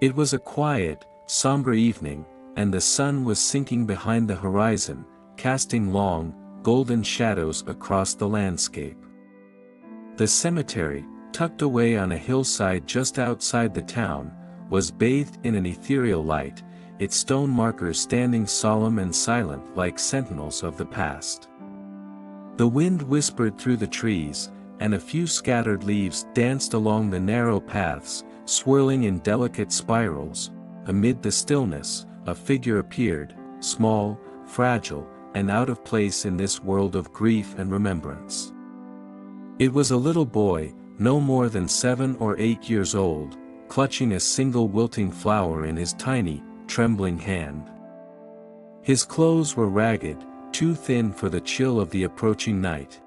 It was a quiet, somber evening, and the sun was sinking behind the horizon, casting long, golden shadows across the landscape. The cemetery, tucked away on a hillside just outside the town, was bathed in an ethereal light, its stone markers standing solemn and silent like sentinels of the past. The wind whispered through the trees, and a few scattered leaves danced along the narrow paths, swirling in delicate spirals. Amid the stillness, a figure appeared, small, fragile, and out of place in this world of grief and remembrance. It was a little boy, no more than 7 or 8 years old, clutching a single wilting flower in his tiny, trembling hand. His clothes were ragged, too thin for the chill of the approaching night.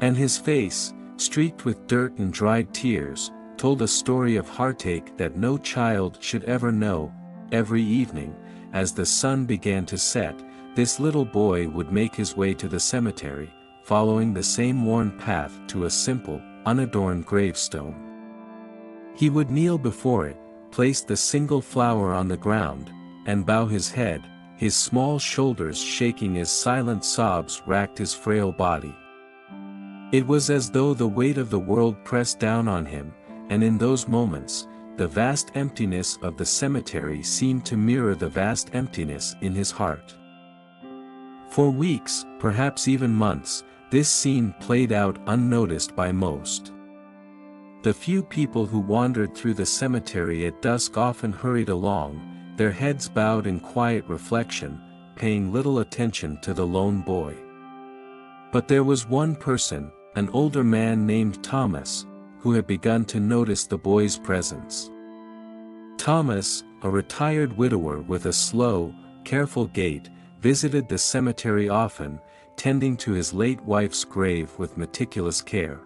And his face, streaked with dirt and dried tears, told a story of heartache that no child should ever know. Every evening, as the sun began to set, this little boy would make his way to the cemetery, following the same worn path to a simple, unadorned gravestone. He would kneel before it, place the single flower on the ground, and bow his head, his small shoulders shaking as silent sobs racked his frail body. It was as though the weight of the world pressed down on him, and in those moments, the vast emptiness of the cemetery seemed to mirror the vast emptiness in his heart. For weeks, perhaps even months, this scene played out unnoticed by most. The few people who wandered through the cemetery at dusk often hurried along, their heads bowed in quiet reflection, paying little attention to the lone boy. But there was one person, an older man named Thomas, who had begun to notice the boy's presence. Thomas, a retired widower with a slow, careful gait, visited the cemetery often, tending to his late wife's grave with meticulous care.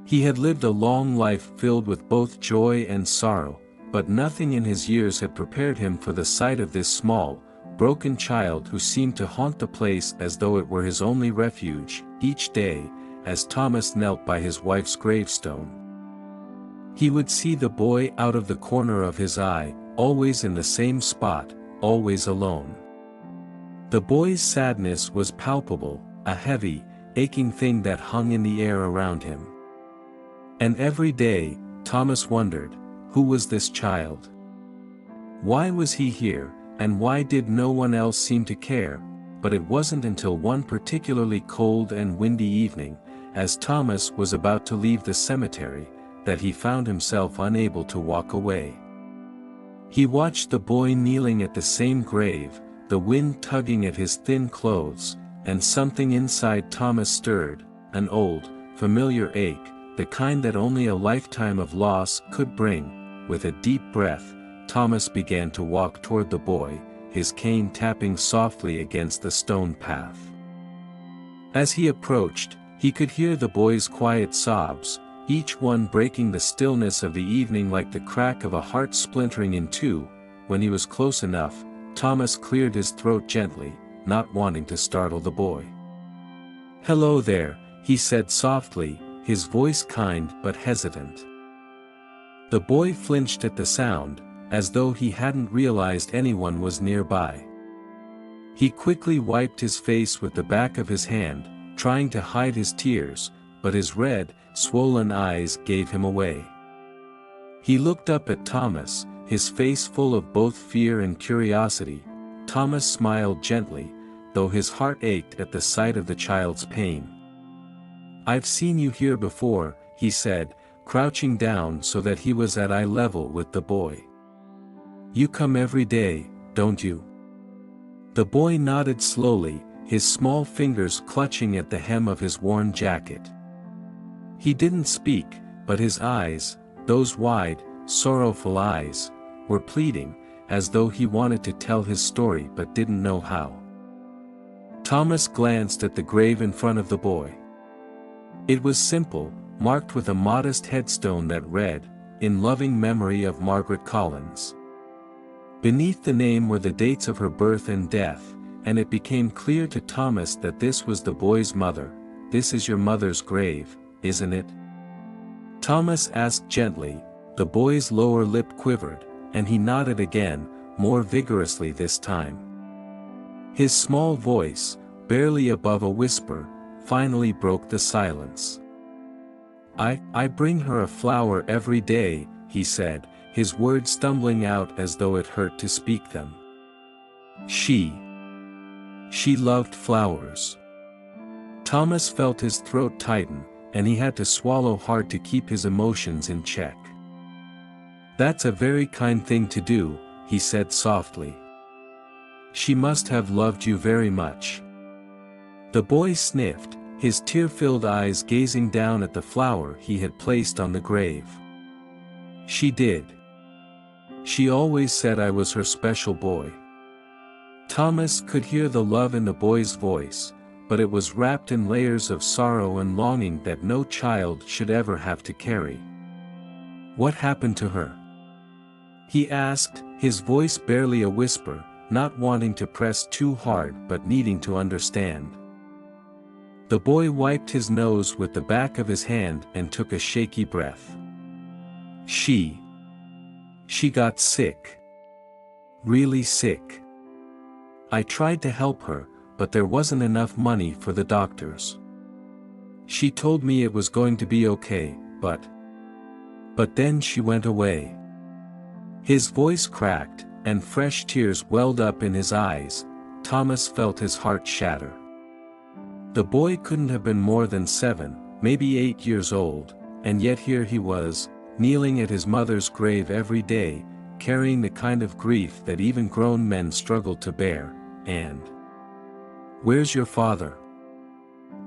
He had lived a long life filled with both joy and sorrow, but nothing in his years had prepared him for the sight of this small, broken child who seemed to haunt the place as though it were his only refuge. Each day, as Thomas knelt by his wife's gravestone, he would see the boy out of the corner of his eye, always in the same spot, always alone. The boy's sadness was palpable, a heavy, aching thing that hung in the air around him. And every day, Thomas wondered, who was this child? Why was he here, and why did no one else seem to care? But it wasn't until one particularly cold and windy evening, as Thomas was about to leave the cemetery, that he found himself unable to walk away. He watched the boy kneeling at the same grave, the wind tugging at his thin clothes, and something inside Thomas stirred, an old, familiar ache, the kind that only a lifetime of loss could bring. With a deep breath, Thomas began to walk toward the boy, his cane tapping softly against the stone path. As he approached, he could hear the boy's quiet sobs, each one breaking the stillness of the evening like the crack of a heart splintering in two. When he was close enough, Thomas cleared his throat gently, not wanting to startle the boy. "Hello there," he said softly, his voice kind but hesitant. The boy flinched at the sound, as though he hadn't realized anyone was nearby. He quickly wiped his face with the back of his hand, trying to hide his tears, but his red, swollen eyes gave him away. He looked up at Thomas, his face full of both fear and curiosity. Thomas smiled gently, though his heart ached at the sight of the child's pain. "I've seen you here before," he said, crouching down so that he was at eye level with the boy. "You come every day, don't you?" The boy nodded slowly, his small fingers clutching at the hem of his worn jacket. He didn't speak, but his eyes, those wide, sorrowful eyes, were pleading, as though he wanted to tell his story but didn't know how. Thomas glanced at the grave in front of the boy. It was simple, marked with a modest headstone that read, "In loving memory of Margaret Collins." Beneath the name were the dates of her birth and death, and it became clear to Thomas that this was the boy's mother. "This is your mother's grave, isn't it?" Thomas asked gently, The boy's lower lip quivered, and he nodded again, more vigorously this time. His small voice, barely above a whisper, finally broke the silence. I bring her a flower every day," he said, his words stumbling out as though it hurt to speak them. She loved flowers. Thomas felt his throat tighten, and he had to swallow hard to keep his emotions in check. "That's a very kind thing to do," he said softly. "She must have loved you very much." The boy sniffed, his tear-filled eyes gazing down at the flower he had placed on the grave. "She did. She always said I was her special boy." Thomas could hear the love in the boy's voice, but it was wrapped in layers of sorrow and longing that no child should ever have to carry. "What happened to her?" he asked, his voice barely a whisper, not wanting to press too hard but needing to understand. The boy wiped his nose with the back of his hand and took a shaky breath. She got sick. Really sick. I tried to help her, but there wasn't enough money for the doctors. She told me it was going to be okay, but then she went away." His voice cracked, and fresh tears welled up in his eyes. Thomas felt his heart shatter. The boy couldn't have been more than 7, maybe 8 years old, and yet here he was, kneeling at his mother's grave every day, carrying the kind of grief that even grown men struggle to bear, and "Where's your father?"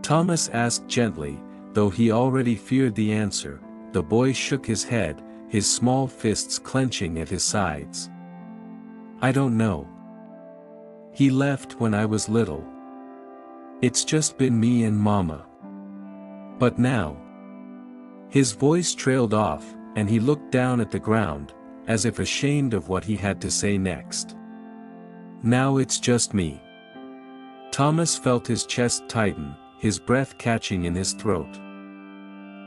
Thomas asked gently, though he already feared the answer. The boy shook his head, his small fists clenching at his sides. "I don't know. He left when I was little. It's just been me and Mama. But now..." His voice trailed off, and he looked down at the ground, as if ashamed of what he had to say next. "Now it's just me." Thomas felt his chest tighten, his breath catching in his throat.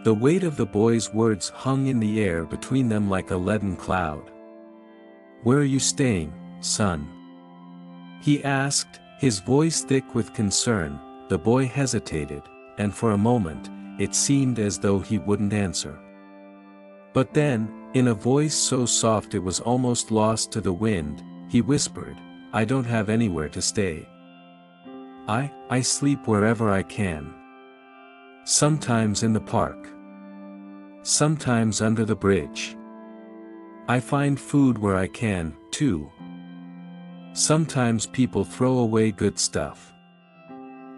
The weight of the boy's words hung in the air between them like a leaden cloud. "Where are you staying, son?" he asked, his voice thick with concern. The boy hesitated, and for a moment, it seemed as though he wouldn't answer. But then, in a voice so soft it was almost lost to the wind, he whispered, "I don't have anywhere to stay. I sleep wherever I can. Sometimes in the park. Sometimes under the bridge. I find food where I can, too. Sometimes people throw away good stuff."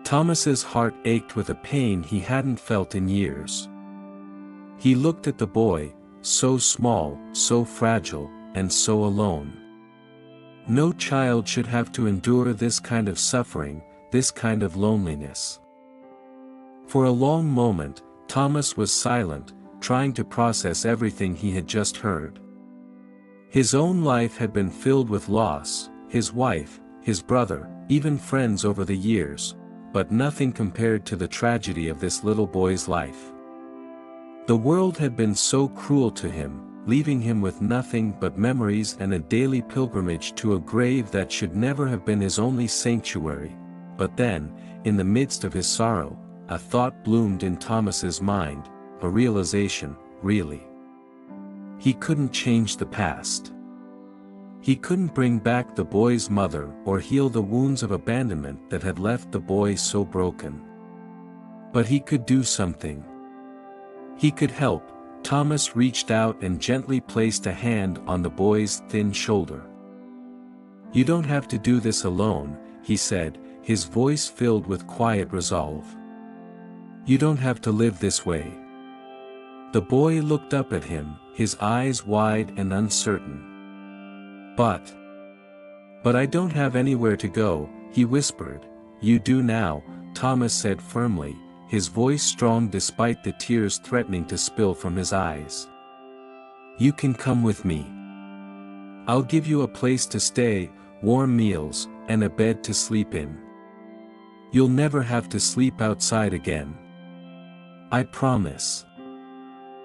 Thomas's heart ached with a pain he hadn't felt in years. He looked at the boy, so small, so fragile, and so alone. No child should have to endure this kind of suffering, this kind of loneliness. For a long moment, Thomas was silent, trying to process everything he had just heard. His own life had been filled with loss, his wife, his brother, even friends over the years, but nothing compared to the tragedy of this little boy's life. The world had been so cruel to him, leaving him with nothing but memories and a daily pilgrimage to a grave that should never have been his only sanctuary. But then, in the midst of his sorrow, a thought bloomed in Thomas's mind, a realization, really. He couldn't change the past. He couldn't bring back the boy's mother or heal the wounds of abandonment that had left the boy so broken. But he could do something. He could help. Thomas reached out and gently placed a hand on the boy's thin shoulder. "You don't have to do this alone," he said, his voice filled with quiet resolve. "You don't have to live this way." The boy looked up at him, his eyes wide and uncertain. But I don't have anywhere to go," he whispered. "You do now," Thomas said firmly, his voice strong despite the tears threatening to spill from his eyes. "You can come with me. I'll give you a place to stay, warm meals, and a bed to sleep in. You'll never have to sleep outside again. I promise."